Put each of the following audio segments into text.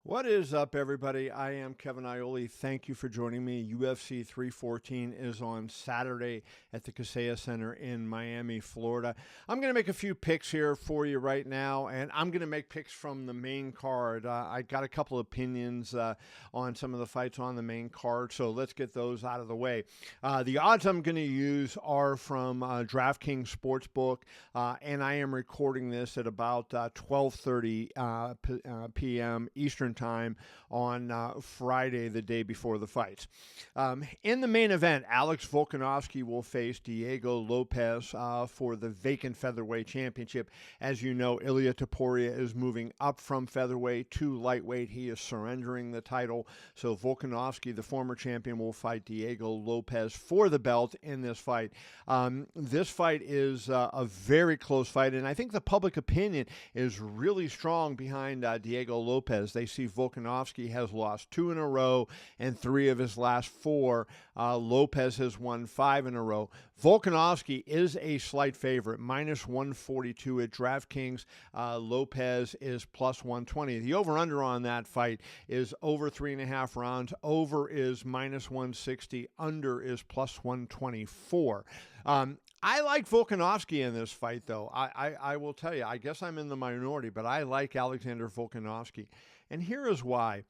What is up, everybody? I am Kevin Iole. Thank you for joining me. UFC 314 is on Saturday at the Kaseya Center in Miami, Florida. I'm going to make a few picks here for you right now, and I'm going to make picks from the main card. I got a couple opinions on some of the fights on the main card, so let's get those out of the way. The odds I'm going to use are from DraftKings Sportsbook, and I am recording this at about 12:30 p.m. Eastern Time on Friday, the day before the fights. In the main event, Alex Volkanovski will face Diego Lopes for the vacant featherweight championship. As you know, Ilia Topuria is moving up from featherweight to lightweight. He is surrendering the title. So Volkanovski, the former champion, will fight Diego Lopes for the belt in this fight. This fight is a very close fight, and I think the public opinion is really strong behind Diego Lopes. They see Volkanovski has lost 2 in a row and 3 of his last 4. Lopes has won 5 in a row. Volkanovski is a slight favorite, minus 142 at DraftKings. Lopes is plus 120. The over-under on that fight is over 3.5 rounds. Over is minus 160. Under is plus 124. I like Volkanovski in this fight, though. I will tell you, I guess I'm in the minority, but I like Alexander Volkanovski. And here is why.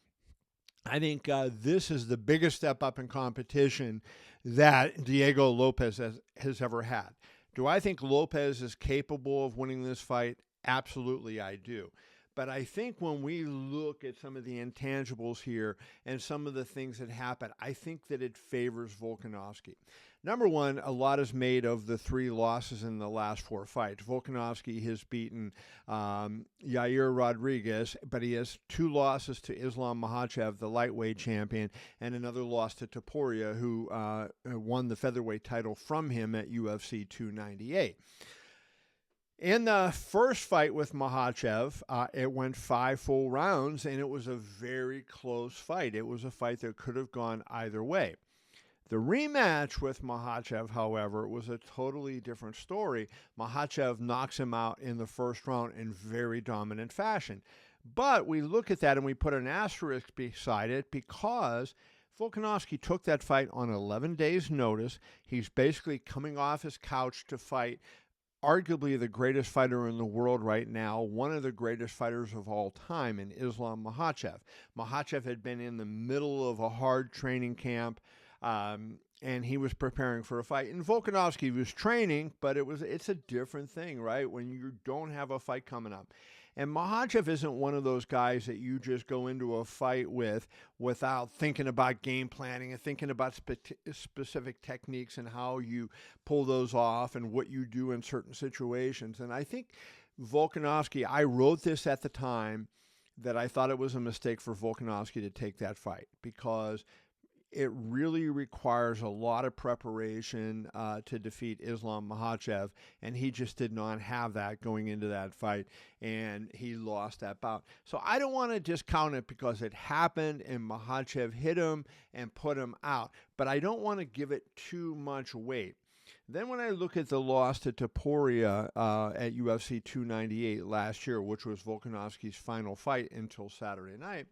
I think this is the biggest step up in competition that Diego Lopes has ever had. Do I think Lopes is capable of winning this fight? Absolutely, I do. But I think when we look at some of the intangibles here and some of the things that happen, I think that it favors Volkanovski. Number one, a lot is made of the 3 losses in the last 4 fights. Volkanovski has beaten Yair Rodriguez, but he has 2 losses to Islam Makhachev, the lightweight champion, and another loss to Topuria, who won the featherweight title from him at UFC 298. In the first fight with Makhachev, it went 5 full rounds, and it was a very close fight. It was a fight that could have gone either way. The rematch with Makhachev, however, was a totally different story. Makhachev knocks him out in the first round in very dominant fashion. But we look at that and we put an asterisk beside it because Volkanovski took that fight on 11 days' notice. He's basically coming off his couch to fight arguably the greatest fighter in the world right now, one of the greatest fighters of all time in Islam Makhachev. Makhachev had been in the middle of a hard training camp, and he was preparing for a fight. And Volkanovski was training, but it's a different thing, right? When you don't have a fight coming up. And Makhachev isn't one of those guys that you just go into a fight with without thinking about game planning and thinking about specific techniques and how you pull those off and what you do in certain situations. And I think Volkanovski, I wrote this at the time that I thought it was a mistake for Volkanovski to take that fight because it really requires a lot of preparation to defeat Islam Makhachev, and he just did not have that going into that fight, and he lost that bout. So I don't want to discount it because it happened, and Makhachev hit him and put him out, but I don't want to give it too much weight. Then when I look at the loss to Topuria at UFC 298 last year, which was Volkanovski's final fight until Saturday night,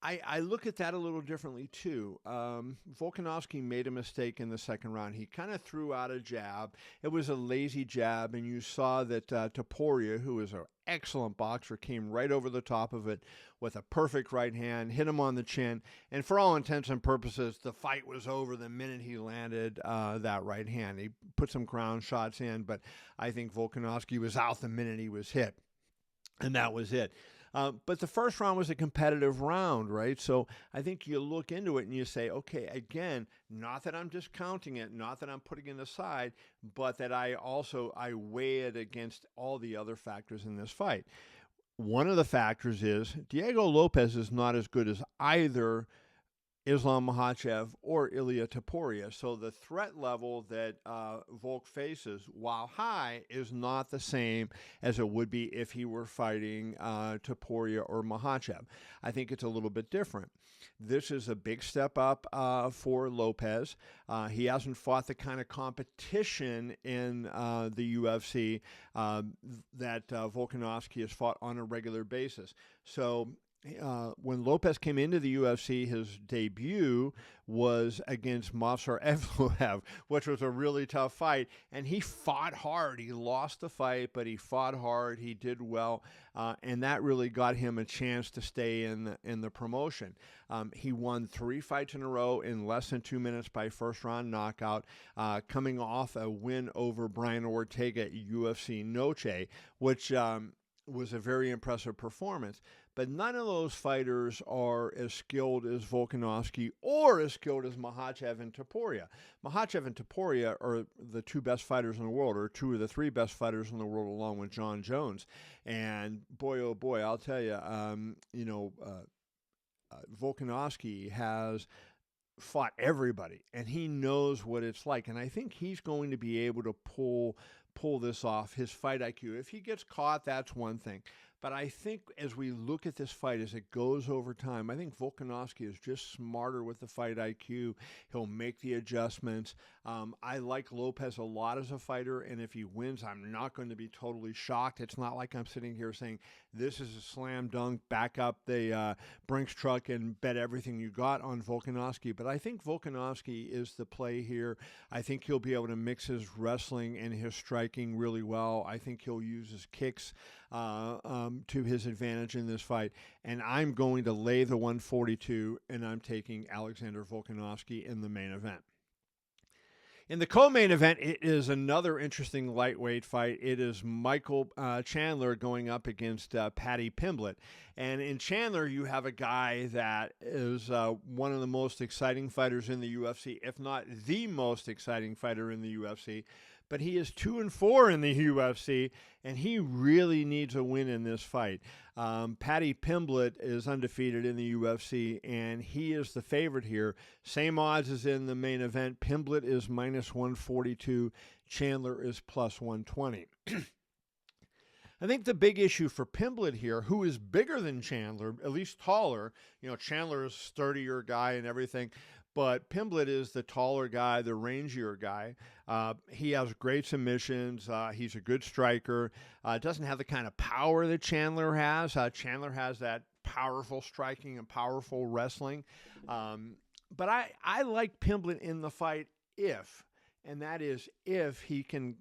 I look at that a little differently, too. Volkanovski made a mistake in the second round. He kind of threw out a jab. It was a lazy jab, and you saw that Topuria, who is an excellent boxer, came right over the top of it with a perfect right hand, hit him on the chin, and for all intents and purposes, the fight was over the minute he landed that right hand. He put some ground shots in, but I think Volkanovski was out the minute he was hit, and that was it. But the first round was a competitive round, right? So I think you look into it and you say, okay, again, not that I'm discounting it, not that I'm putting it aside, but that I weigh it against all the other factors in this fight. One of the factors is Diego Lopes is not as good as either Islam Makhachev, or Ilia Topuria. So the threat level that Volk faces, while high, is not the same as it would be if he were fighting Topuria or Makhachev. I think it's a little bit different. This is a big step up for Lopes. He hasn't fought the kind of competition in the UFC that Volkanovski has fought on a regular basis. So when Lopes came into the UFC, his debut was against Movsar Evloev, which was a really tough fight, and he fought hard. He lost the fight, but he fought hard. He did well, and that really got him a chance to stay in the promotion. He won 3 fights in a row in less than 2 minutes by first-round knockout, coming off a win over Brian Ortega at UFC Noche, which was a very impressive performance. But none of those fighters are as skilled as Volkanovski or as skilled as Makhachev and Topuria. Makhachev and Topuria are the 2 best fighters in the world, or 2 of the 3 best fighters in the world, along with John Jones. And boy, oh boy, I'll tell you, Volkanovski has fought everybody, and he knows what it's like. And I think he's going to be able to pull this off. His fight IQ. If he gets caught, that's one thing. But I think as we look at this fight, as it goes over time, I think Volkanovski is just smarter with the fight IQ. He'll make the adjustments. I like Lopes a lot as a fighter, and if he wins, I'm not going to be totally shocked. It's not like I'm sitting here saying, this is a slam dunk, back up the Brinks truck and bet everything you got on Volkanovski. But I think Volkanovski is the play here. I think he'll be able to mix his wrestling and his striking really well. I think he'll use his kicks to his advantage in this fight. And I'm going to lay the 142, and I'm taking Alexander Volkanovski in the main event. In the co-main event, it is another interesting lightweight fight. It is Michael Chandler going up against Paddy Pimblett. And in Chandler, you have a guy that is one of the most exciting fighters in the UFC, if not the most exciting fighter in the UFC. But he is 2-4 in the UFC, and he really needs a win in this fight. Paddy Pimblett is undefeated in the UFC, and he is the favorite here. Same odds as in the main event. Pimblett is -142. Chandler is +120. I think the big issue for Pimblett here, who is bigger than Chandler, at least taller, Chandler is a sturdier guy and everything, but Pimblett is the taller guy, the rangier guy. He has great submissions. He's a good striker. Doesn't have the kind of power that Chandler has. Chandler has that powerful striking and powerful wrestling. But I like Pimblett in the fight if he can,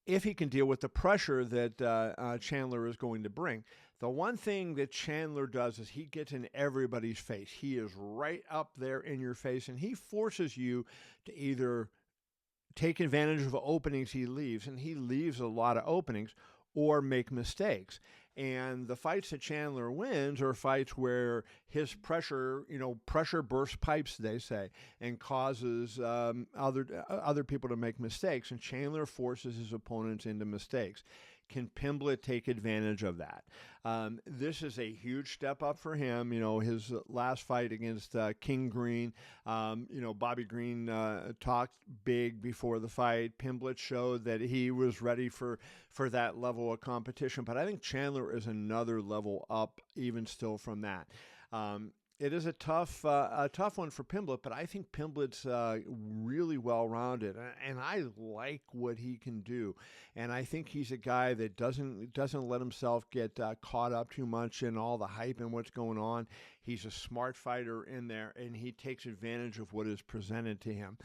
if he can deal with the pressure that Chandler is going to bring. The one thing that Chandler does is he gets in everybody's face. He is right up there in your face, and he forces you to either take advantage of openings he leaves, and he leaves a lot of openings, or make mistakes. And the fights that Chandler wins are fights where his pressure bursts pipes, they say, and causes other people to make mistakes. And Chandler forces his opponents into mistakes. Can Pimblett take advantage of that? This is a huge step up for him. His last fight against King Green, Bobby Green talked big before the fight. Pimblett showed that he was ready for that level of competition. But I think Chandler is another level up even still from that. It is a tough one for Pimblett, but I think Pimblett's really well-rounded, and I like what he can do. And I think he's a guy that doesn't let himself get caught up too much in all the hype and what's going on. He's a smart fighter in there, and he takes advantage of what is presented to him.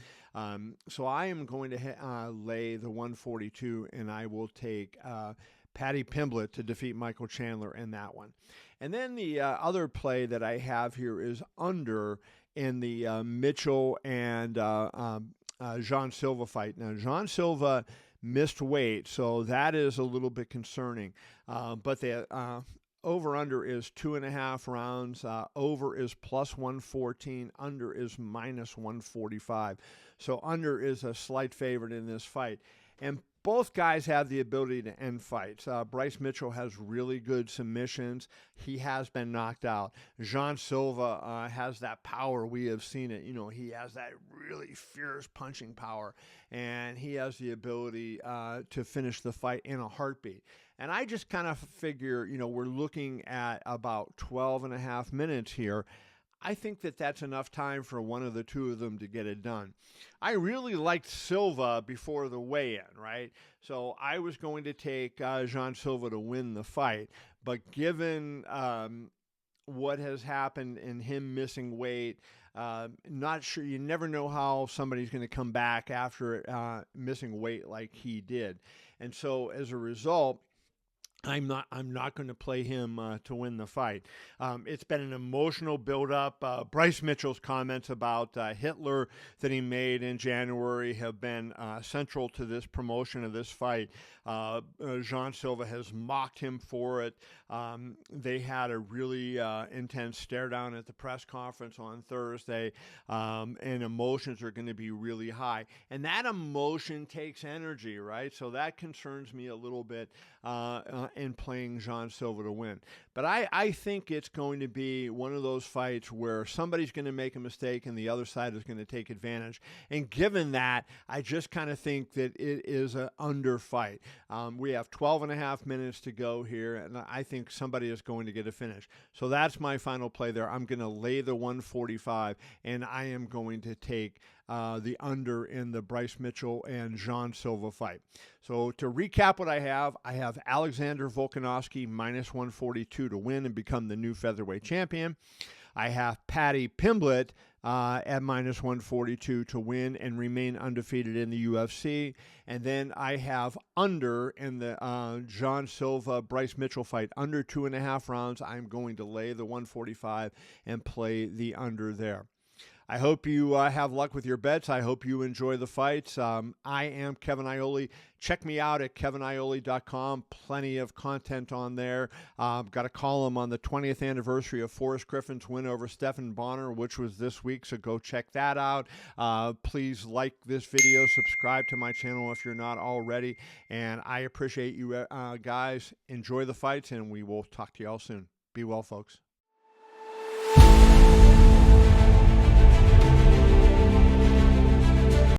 So I am going to lay the 142, and I will take Paddy Pimblett to defeat Michael Chandler in that one. And then the other play that I have here is under in the Mitchell and Jean Silva fight. Now, Jean Silva missed weight, so that is a little bit concerning. But the over-under is 2.5 rounds. Over is +114. Under is -145. So under is a slight favorite in this fight. And Both guys have the ability to end fights. Bryce Mitchell has really good submissions. He has been knocked out. Jean Silva has that power. We have seen it. He has that really fierce punching power, and he has the ability to finish the fight in a heartbeat. And I just kind of figure, we're looking at about 12 and a half minutes here. I think that that's enough time for one of the two of them to get it done. I really liked Silva before the weigh-in, right? So I was going to take Jean Silva to win the fight. But given what has happened in him missing weight, not sure. You never know how somebody's going to come back after missing weight like he did. And so as a result, I'm not going to play him to win the fight. It's been an emotional buildup. Bryce Mitchell's comments about Hitler that he made in January have been central to this promotion of this fight. Jean Silva has mocked him for it. They had a really intense stare down at the press conference on Thursday, and emotions are going to be really high. And that emotion takes energy, right? So that concerns me a little bit in playing Jean Silva to win. But I think it's going to be one of those fights where somebody's going to make a mistake and the other side is going to take advantage. And given that, I just kind of think that it is an under fight. We have 12 and a half minutes to go here, and I think somebody is going to get a finish. So that's my final play there. I'm going to lay the 145, and I am going to take the under in the Bryce Mitchell and Jean Silva fight. So to recap what I have Alexander Volkanovski minus 142 to win and become the new featherweight champion. I have Paddy Pimblett at minus 142 to win and remain undefeated in the UFC. And then I have under in the Jean Silva Bryce Mitchell fight, under 2.5 rounds. I'm going to lay the 145 and play the under there. I hope you have luck with your bets. I hope you enjoy the fights. I am Kevin Iole. Check me out at keviniole.com. Plenty of content on there. Got a column on the 20th anniversary of Forrest Griffin's win over Stephan Bonner, which was this week, so go check that out. Please like this video, subscribe to my channel if you're not already, and I appreciate you guys. Enjoy the fights, and we will talk to you all soon. Be well, folks.